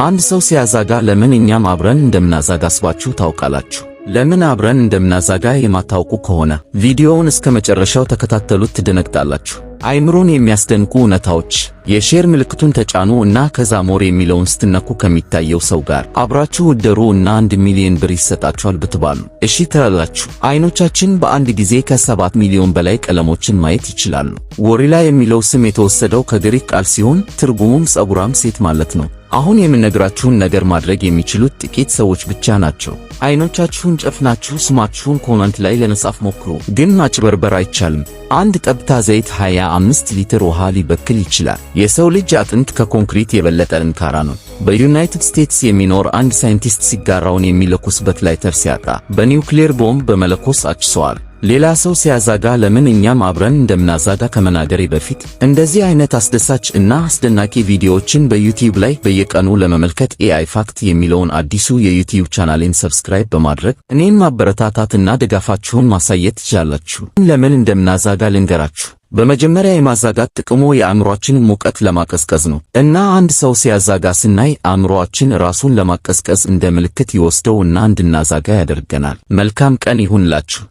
አንድ ሰው ሲያዛጋ ለምን እኛም አብረን እንደምናዛጋ አስባችሁ ታውቃላችሁ? ለምን አብረን እንደምናዛጋ የማታውቁ ከሆነ ቪዲዮውን እስከ መጨረሻው ተከታተሉት፣ ትደነግጣላችሁ። አይምሮን የሚያስደንቁ እውነታዎች። የሼር ምልክቱን ተጫኑ እና ከዛ ሞር የሚለውን ስትነኩ ከሚታየው ሰው ጋር አብራችሁ ውደሩ እና 1 ሚሊዮን ብር ይሰጣችኋል ብትባሉ እሺ ትላላችሁ? አይኖቻችን በአንድ ጊዜ ከ7 ሚሊዮን በላይ ቀለሞችን ማየት ይችላሉ። ጎሪላ የሚለው ስም የተወሰደው ከግሪክ ቃል ሲሆን ትርጉሙም ፀጉራም ሴት ማለት ነው። አሁን የምነግራችሁን ነገር ማድረግ የሚችሉት ጥቂት ሰዎች ብቻ ናቸው። አይኖቻችሁን ጨፍናችሁ ስማችሁን ኮመንት ላይ ለመጻፍ ሞክሩ። ግን ማጭበርበር አይቻልም። አንድ ጠብታ ዘይት 25 ሊትር ውሃ ሊበክል ይችላል። የሰው ልጅ አጥንት ከኮንክሪት የበለጠ ጠንካራ ነው። በዩናይትድ ስቴትስ የሚኖር አንድ ሳይንቲስት ሲጋራውን የሚለኩስበት ላይተር ሲያጣ በኒውክሌር ቦምብ በመለኮስ አጭሰዋል። ሌላ ሰው ሲያዛጋ ለምን እኛም አብረን እንደምናዛጋ ከመናገሬ በፊት እንደዚህ አይነት አስደሳች እና አስደናቂ ቪዲዮዎችን በዩቲዩብ ላይ በየቀኑ ለመመልከት AI ፋክት የሚለውን አዲሱ የዩቲዩብ ቻናሌን ሰብስክራይብ በማድረግ እኔን ማበረታታትና ድጋፋችሁን ማሳየት ትችላላችሁ። ለምን እንደምናዛጋ ልንገራችሁ። በመጀመሪያ የማዛጋት ጥቅሙ የአእምሮአችንን ሙቀት ለማቀዝቀዝ ነው እና አንድ ሰው ሲያዛጋ ስናይ አእምሮአችን ራሱን ለማቀዝቀዝ እንደ ምልክት ይወስደው እና እንድናዛጋ ያደርገናል። መልካም ቀን ይሁንላችሁ።